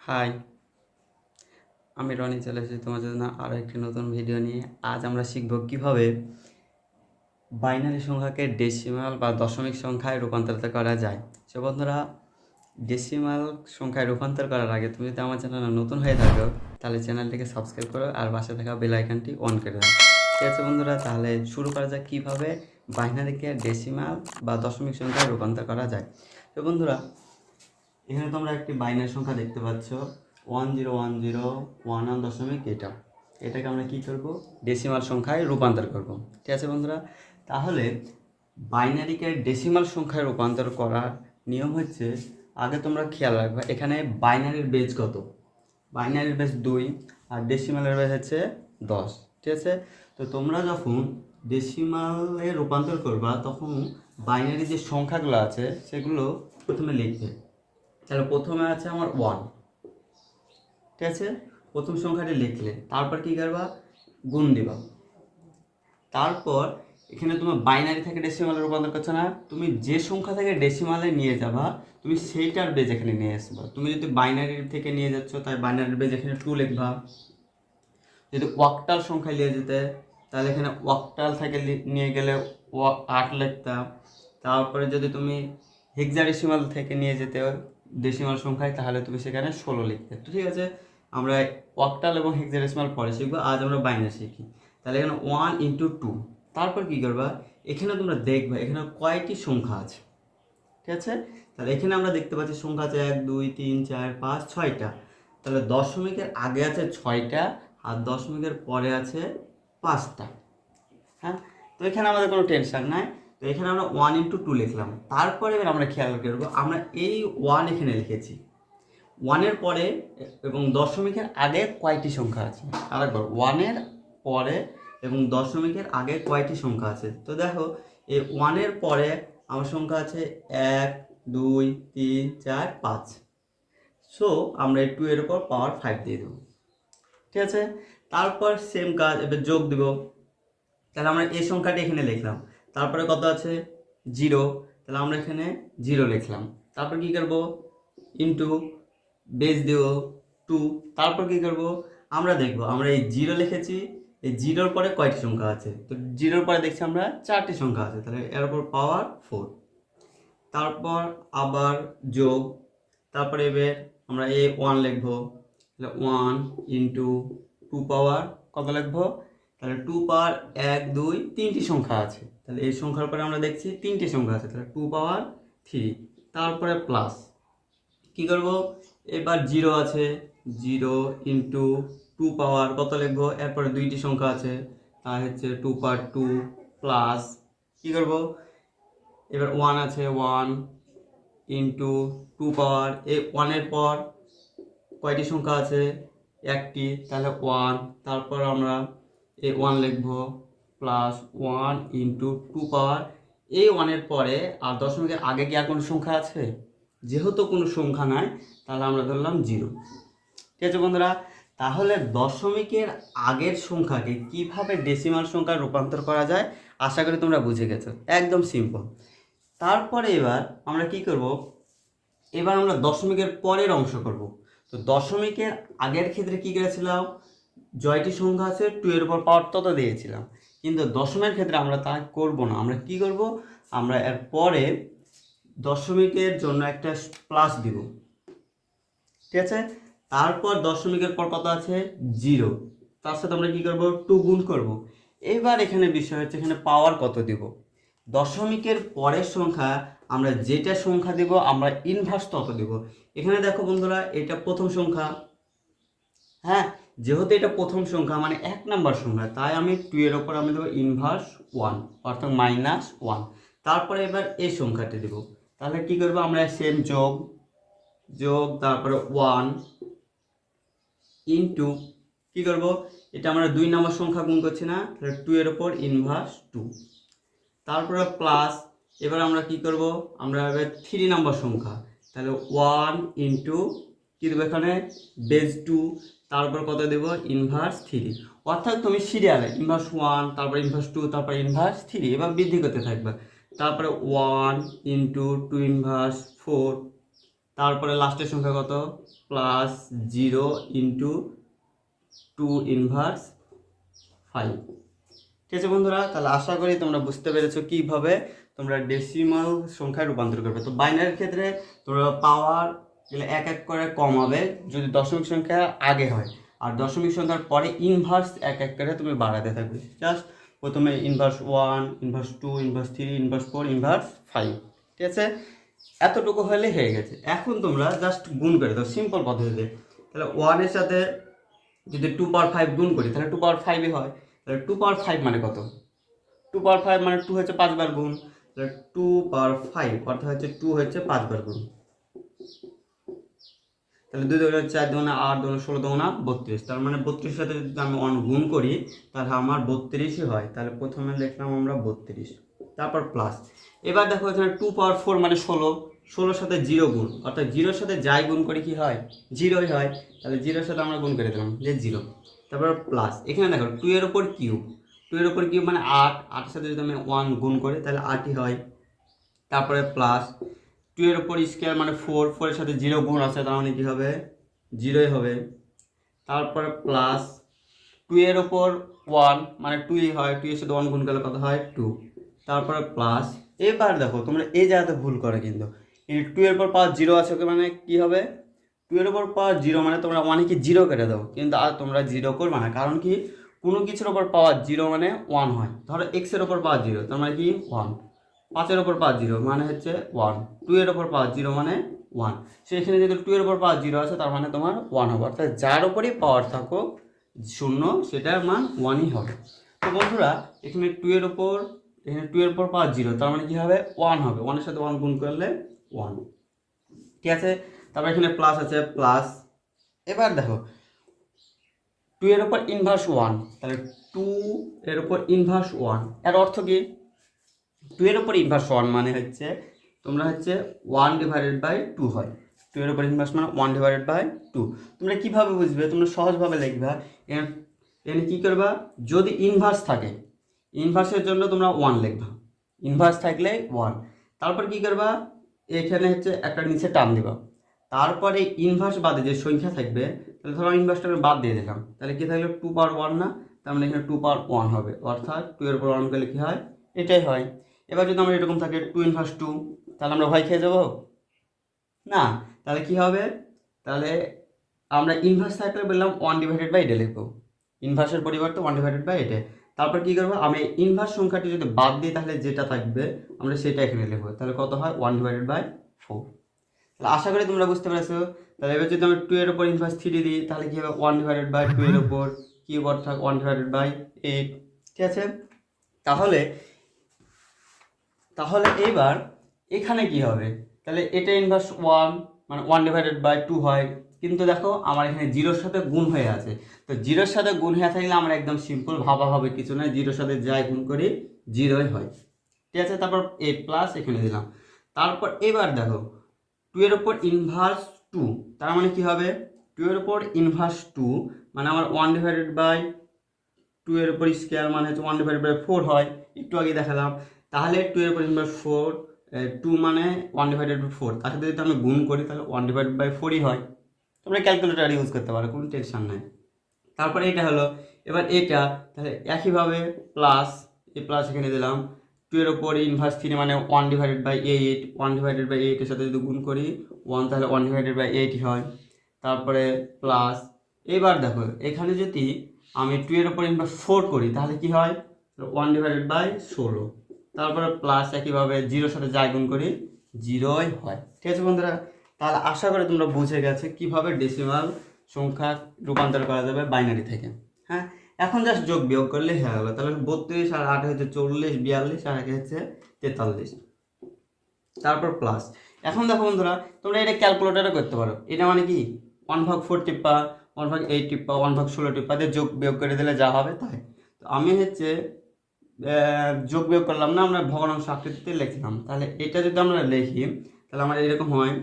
High, আমি রনি চলে এসেছি তোমার জন্য আরও একটি নতুন ভিডিও নিয়ে। আজ আমরা শিখব কিভাবে বাইনারি সংখ্যাকে ডেসিমাল বা দশমিক সংখ্যায় রূপান্তরিত করা যায়। সো বন্ধুরা, ডেসিমাল সংখ্যায় রূপান্তর করার আগে তুমি যদি আমার চ্যানেলে নতুন হয়ে থাকো তাহলে চ্যানেলটিকে সাবস্ক্রাইব করো আর পাশে থাকা বেল আইকনটি অন করে দাও। ঠিক আছে বন্ধুরা, তাহলে শুরু করা যাক কীভাবে বাইনারিকে ডেসিমাল বা দশমিক সংখ্যায় রূপান্তর করা যায়। তো বন্ধুরা, এখানে তোমরা একটি বাইনারি সংখ্যা দেখতে পাচ্ছ 101011 এটাকে আমরা কি করব, ডেসিমাল সংখ্যায় রূপান্তর করব। ঠিক আছে বন্ধুরা, তাহলে বাইনারিকে ডেসিমাল সংখ্যায় রূপান্তর করার নিয়ম হচ্ছে, আগে তোমরা খেয়াল রাখবে এখানে বাইনারির বেজ কত। বাইনারির বেজ 2 আর ডেসিমালের বেজ হচ্ছে 10। ঠিক আছে, তো তোমরা যখন ডেসিমালে রূপান্তর করবা তখন বাইনারি যে সংখ্যাগুলো আছে সেগুলো প্রথমে লিখবে। তাহলে প্রথমে আছে আমার 1। ঠিক আছে, প্রথম সংখ্যাটি লিখলে তারপর কী করবা, গুণ দিবা। তারপর এখানে তোমার বাইনারি থেকে ডেসিমালে রূপান্তর করছো না, তুমি যে সংখ্যা থেকে ডেসিমালে নিয়ে যাবা তুমি সেইটার বেজ এখানে নিয়ে আসবা। তুমি যদি বাইনারি থেকে নিয়ে যাচ্ছ তাই বাইনারির বেজ এখানে 2 লিখবা। যদি ওয়াক্টাল সংখ্যায় নিয়ে যেতে তাহলে এখানে ওয়াক্টাল থেকে নিয়ে গেলে 8 লিখতাম। তারপরে যদি তুমি হেক্সাডেসিমাল থেকে নিয়ে যেতে ডেসিমাল সংখ্যায় তাহলে তুমি সেখানে 16 লিখতে। তো ঠিক আছে, আমরা অক্টাল এবং হেক্সাডেসিমাল পরে শিখবো, আজ আমরা বাইনারি শিখি। তাহলে এখানে 1 × 2। তারপর কী করবা, এখানে তোমরা দেখবে এখানে কয়টি সংখ্যা আছে। ঠিক আছে, তাহলে এখানে আমরা দেখতে পাচ্ছি সংখ্যা আছে 1 2 3 4 5 6টা। তাহলে দশমিকের আগে আছে 6টা আর দশমিকের পরে আছে 5টা। হ্যাঁ, তো এখানে আমাদের কোনো টেনশন নাই। তো এখানে আমরা 1 × 2 লিখলাম। তারপরে এবার আমরা খেয়াল করবো আমরা এই 1 এখানে লিখেছি, 1-এর পরে এবং দশমিকের আগে কয়টি সংখ্যা আছে। আরেকবার 1-এর পরে এবং দশমিকের আগে কয়টি সংখ্যা আছে। তো দেখো এই 1-এর পরে আমার সংখ্যা আছে 1 2 3 4 5। সো আমরা এই 2 এর উপর পাওয়ার 5 দিয়ে দেবো। ঠিক আছে, তারপর সেম কাজ এবার যোগ দেব। তাহলে আমরা এই সংখ্যাটি এখানে লিখলাম। তারপরে কত আছে 0, তাহলে আমরা এখানে 0 লিখলাম। তারপর কি করব, ইন্টু বেজ দেব 2। তারপর কি করব, আমরা দেখব আমরা এই 0 লিখেছি, এই 0-র পরে কয়টি সংখ্যা আছে। তো 0-র পরে দেখছি আমরা 4টি সংখ্যা আছে, তাহলে এর উপর পাওয়ার 4। তারপর আবার যোগ, তারপরে এবার আমরা এই 1 লিখব। তাহলে 1 × 2 পাওয়ার কত লিখব, তাহলে 2 পাওয়ার 1 2 3টি সংখ্যা আছে। তাহলে এই সংখ্যার পরে আমরা দেখছি 3টি সংখ্যা আছে, তাহলে 2 পাওয়ার 3। তারপরে প্লাস কি করব, এবার 0 আছে, 0 × 2 পাওয়ার কত লিখব, এরপরে 2টি সংখ্যা আছে তা হচ্ছে 2 পাওয়ার 2 প্লাস কি করব, এবার 1 আছে, 1 × 2 পাওয়ার এই 1-এর পর কয়টি সংখ্যা আছে, একটি, তাহলে 1। তারপর আমরা এই 1 লিখব প্লাস 1 × 2 পাওয়ার এই 1-এর পরে আর দশমিকের আগে কি আর কোনো সংখ্যা আছে, যেহেতু কোনো সংখ্যা নাই তাহলে আমরা ধরলাম 0। ঠিক আছে বন্ধুরা, তাহলে দশমিকের আগের সংখ্যাকে কিভাবে ডেসিমাল সংখ্যায় রূপান্তর করা যায় আশা করি তোমরা বুঝে গেছো, একদম সিম্পল। তারপরে এবার আমরা কি করব, এবার আমরা দশমিকের পরের অংশ করব। তো দশমিকের আগের ক্ষেত্রে কি করেছিলাম, জয়টি সংখ্যা আছে 2-এর উপর পাওয়ার তত দিয়েছিলাম, কিন্তু দশমের ক্ষেত্রে আমরা তা করব না। আমরা কি করব, আমরা এর পরে দশমিকের জন্য একটা প্লাস দিব। ঠিক আছে, তারপর দশমিকের পর কত আছে 0, তার সাথে আমরা কি করব 2 গুণ করব। এবার এখানে বিষয় হচ্ছে এখানে পাওয়ার কত দিব। দশমিকের পরের সংখ্যা আমরা যেটা সংখ্যা দেব আমরা ইনভার্স তত দেব। এখানে দেখো বন্ধুরা, এটা প্রথম সংখ্যা। হ্যাঁ, যেহেতু এটা প্রথম সংখ্যা মানে 1 নাম্বার সংখ্যা, তাই আমি 2-এর ওপর আমি দেবো ইনভার্স 1 অর্থাৎ -1। তারপরে এবার এই সংখ্যাটি দেব। তাহলে কি করব, আমরা সেম যোগ যোগ তারপরে 1 × কি করব, এটা আমরা 2 নম্বর সংখ্যা গুণ করছি না, তাহলে 2-এর ওপর ইনভার্স 2। তারপরে প্লাস, এবার আমরা কি করব, আমরা এবার 3 নম্বর সংখ্যা, তাহলে 1 × কি দেবো এখানে বেজ 2, তারপর কত দেব ইনভার্স 3। অর্থাৎ তুমি সিরিয়ালে ইনভার্স 1 তারপর ইনভার্স 2 তারপর ইনভার্স 3 এবার বৃদ্ধি করতে থাকবে। তারপরে 1 × 2 ইনভার্স 4, তারপরে লাস্টের সংখ্যা কত, প্লাস 0 ইন্টু 2 ইনভার্স 5। ঠিক আছে বন্ধুরা, তাহলে আশা করি তোমরা বুঝতে পেরেছো কীভাবে তোমরা ডেসিমাল সংখ্যায় রূপান্তর করবে। তো বাইনারির ক্ষেত্রে তোমরা পাওয়ার এক এক করে কমাবে যদি দশমিক সংখ্যা আগে হয়, আর দশমিক সংখ্যার পরে ইনভার্স এক এক করে তুমি বাড়াতে থাকবে। জাস্ট প্রথমে inverse 1, inverse 2, inverse 3, inverse 4, inverse 5। ঠিক আছে, এতটুকু হলে হয়ে গেছে। এখন তোমরা জাস্ট গুণ করে দাও সিম্পল পদ্ধতিতে। তাহলে 1-এর সাথে যদি 2 পাওয়ার 5 গুণ করি তাহলে 2 পাওয়ার 5-ই হয়। তাহলে 2 পাওয়ার 5 মানে কত, 2 পাওয়ার 5 মানে 2 হচ্ছে 5 বার গুণ। তাহলে 2 পাওয়ার 5 অর্থাৎ হচ্ছে 2 হচ্ছে 5 বার গুণ। তাহলে 2 2 4 2 8 2 16 2 32। তার মানে 32 সাথে যদি আমি 1 গুণ করি তাহলে আমার 32ই হয়। তাহলে প্রথমে লিখলাম আমরা 32, তারপর প্লাস। এবার দেখো এখানে 2 পাওয়ার 4 মানে 16, 16 সাথে 0 গুণ, অর্থাৎ 0-এর সাথে যাই গুণ করি কি হয়, 0ই হয়। তাহলে 0-এর সাথে আমরা গুণ করে দিলাম যে 0। তারপর প্লাস, এখানে দেখো 2-এর উপর কিউব, 2-এর উপর কিউব মানে 8, 8-এর সাথে যদি আমি 1 গুণ করি তাহলে 8ই হয়। তারপরে প্লাস 2-এর উপর স্কোয়ার মানে 4, 4-এর সাথে 0 গুণ আছে তার মানে কী হবে, 0ই হবে। তারপরে প্লাস 2-এর উপর 1 মানে 2ই হয়, 2-এর সাথে 1 গুণ করলে কত হয়, 2। তারপরে প্লাস। এবার দেখো তোমরা এই জায়গাতে ভুল করে কিন্তু 2-এর উপর পাওয়ার 0 আছে মানে কী হবে, 2-এর উপর পাওয়ার 0 মানে তোমরা অনেকে 0 কেটে দাও, কিন্তু আর তোমরা 0 করবে না। কারণ কি, কোনো কিছুর ওপর পাওয়ার 0 মানে 1 হয়। ধরো x-এর ওপর পাওয়ার 0 তার মানে কি 1, 5-এর ওপর পাওয়ার 0 মানে হচ্ছে 1, 2-এর ওপর পাওয়ার 0 মানে 1। সেখানে যদি 2-এর ওপর পাওয়ার 0 আছে তার মানে তোমার 1 হবে। অর্থাৎ যার ওপরই পাওয়ার থাকো 0 সেটার মান 1ই হবে। তো বন্ধুরা এখানে 2-এর ওপর পাওয়ার 0 তার মানে কী হবে, 1 হবে। 1-এর সাথে 1 গুণ করলে 1। ঠিক আছে, তারপর এখানে প্লাস আছে, প্লাস। এবার দেখো 2-এর ওপর ইনভার্স 1, তাহলে 2-এর ওপর ইনভার্স 1 এর অর্থ কি, 2-এর ওপর ইনভার্স 1 মানে হচ্ছে তোমরা হচ্ছে 1/2 হয়। 2-এর ওপর ইনভার্স মানে 1/2। তোমরা কীভাবে বুঝবে, তোমরা সহজভাবে লিখবা। এখানে কী করবা, যদি ইনভার্স থাকে ইনভার্সের জন্য তোমরা 1 লিখবা, ইনভার্স থাকলে 1। তারপর কী করবা, এখানে হচ্ছে একটা নিচে টান দিবা। তারপরে ইনভার্স বাদে যে সংখ্যা থাকবে, তাহলে ধরো ইনভার্সটা আমি বাদ দিয়ে দিলাম, তাহলে কী থাকলো 2 পাওয়ার 1 না, তার মানে এখানে 2 পাওয়ার 1 হবে। অর্থাৎ 2-এর উপর 1 করলে কী হয়, এটাই হয়। এবার যদি আমরা এরকম থাকে 2 ইনভার্স 2, তাহলে আমরা ভয় খেয়ে যাবো না। তাহলে কি হবে, তাহলে আমরা ইনভার্স থাকলে বললাম 1/এটা লিখবো, ইনভার্সের পরিবর্তে 1/এটা। তারপর কী করবো, আমি ইনভার্স সংখ্যাটি যদি বাদ দিই তাহলে যেটা থাকবে আমরা সেটা এখানে লিখবো। তাহলে কত হয়, 1/4। তাহলে আশা করি তোমরা বুঝতে পেরেছো। তাহলে এবার যদি আমি 2-এর উপর ইনভার্স 3 দিই তাহলে কী হবে, 1/2-এর উপর কিউব অর্থাৎ 1/8। ঠিক আছে, তাহলে এবার এখানে কি হবে, তাহলে এটা ইনভার্স 1 মানে 1/2 হয়। কিন্তু দেখো আমার এখানে 0-এর সাথে গুণ হয়ে আছে, তো 0-এর সাথে গুণ হয়ে থাকলে আমরা একদম সিম্পল ভাবা হবে কিছু নয়, 0-এর সাথে যাই গুণ করি 0ই হয়। ঠিক আছে, তারপর এ প্লাস এখানে দিলাম। তারপর এবার দেখো 2-এর উপর ইনভার্স 2 তার মানে কি হবে, 2-এর উপর ইনভার্স 2 মানে আমার 1/2 এর উপর স্কোয়ার মানে হচ্ছে 1/4 হয়, একটু আগে দেখালাম। তাহলে 2-এর উপর ইনভার্স 2 মানে 1/4, তার সাথে যদি আমি গুণ করি তাহলে 1/4ই হয়। তোমরা ক্যালকুলেটার ইউজ করতে পারো, কোনো টেনশন নাই। তারপরে এটা হলো, এবার এটা তাহলে একইভাবে প্লাস, এই প্লাস এখানে দিলাম। 2-এর উপর ইনভার্স 3 মানে 1/8, 1/8-এর সাথে যদি গুণ করি 1 তাহলে 1/8ই হয়। তারপরে প্লাস। এবার দেখো এখানে যদি আমি 2-এর উপর ইনভার্স 4 করি তাহলে কি হয়, 1/16। তারপরে প্লাস একইভাবে 0-এর সাথে যাই গুণ করি 0ই হয়। ঠিক আছে বন্ধুরা, তাহলে আশা করি তোমরা বুঝে গেছে কীভাবে ডেসিমাল সংখ্যা রূপান্তর করা যাবে বাইনারি থেকে। হ্যাঁ, এখন জাস্ট যোগ বিয়োগ করলে হয়ে গেলো। তাহলে 32 আর 8 হচ্ছে 40, 42 আর 1 হচ্ছে 43। তারপর প্লাস। এখন দেখো বন্ধুরা তোমরা এটা ক্যালকুলেটারে করতে পারো। এটা মানে কি 1/4 টিপ্পা, 1/8 টিপ্পা, 1/16 টিপ্পা দিয়ে যোগ বিয়োগ করে দিলে যা হবে তাই। তো আমি হচ্ছে যোগ বিয়োগ করলাম না, আমরা ভগ্নাংশ আকৃতিতে লিখলাম। তাহলে এটা যদি আমরা লিখি তাহলে আমার এরকম হয়।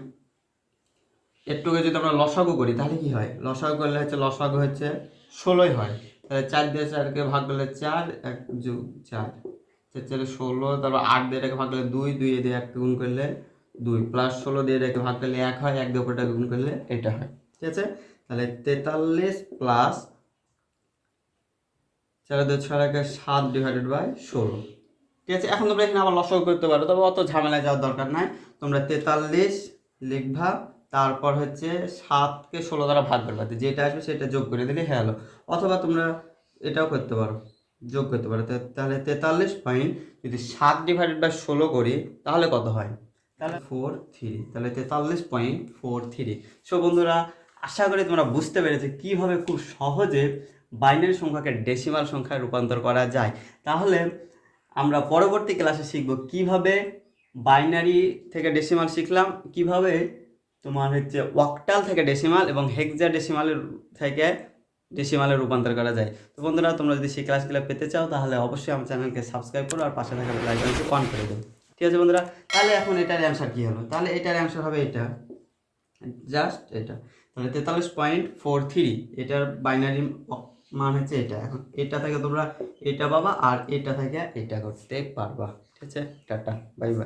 একটুকে যদি আমরা লসাগু করি তাহলে কি হয়, লসাগু করলে হচ্ছে লসাগু হচ্ছে 16ই হয়। তাহলে 4 দিয়ে 4কে ভাগ করলে 4, 1 যোগ 4, 4 4 16। তারপর 8 দিয়ে এটাকে ভাগ করলে 2, 2 দিয়ে 1 গুণ করলে 2 প্লাস 16 দিয়ে এটাকে ভাগ করলে 1 হয়, 1 দিয়ে উপরটা গুণ করলে এটা হয়। ঠিক আছে, তাহলে 43 প্লাস 4 2 6 7 ডিভাইডেড বাই 16। ঠিক আছে, এখন তোমরা এখানে আবার লসাগু করতে পারো, তবে অত ঝামেলায় যাওয়ার দরকার নাই। তোমরা 43 লিখবা, তারপর হচ্ছে 7কে 16 দ্বারা ভাগ করবা, যেটা আসবে সেটা যোগ করে দিলে হয়ে গেলো। অথবা তোমরা এটাও করতে পারো, যোগ করতে পারো। তাহলে 43 পয়েন্ট যদি 7 ডিভাইডেড বাই 16 করি তাহলে কত হয়? তাহলে 43, তাহলে 43.43। সো বন্ধুরা, আশা করি তোমরা বুঝতে পেরেছো কীভাবে খুব সহজে বাইনারি সংখ্যাকে ডেসিমাল সংখ্যায় রূপান্তর করা যায়। তাহলে আমরা পরবর্তী ক্লাসে শিখব কিভাবে বাইনারি থেকে ডেসিমাল শিখলাম, কিভাবে তোমার হচ্ছে অক্টাল থেকে ডেসিমাল এবং হেক্সাডেসিমালের থেকে ডেসিমালে রূপান্তর করা যায়। তো বন্ধুরা, তোমরা যদি সেই ক্লাসগুলো পেতে চাও তাহলে অবশ্যই আমার চ্যানেলকে সাবস্ক্রাইব করো আর পাশে থাকা বেল আইকনটি অন করে দেবো। ঠিক আছে বন্ধুরা, তাহলে এখন এটার অ্যান্সার কী হলো? তাহলে এটার অ্যান্সার হবে এটা, জাস্ট এটা। তাহলে 43.43 এটার বাইনারি মান হচ্ছে এটা। এখন এটা থেকে তোমরা এটা পাবা আর এটা থেকে এটা করতে পারবা। ঠিক আছে, টাটা, বাই বাই।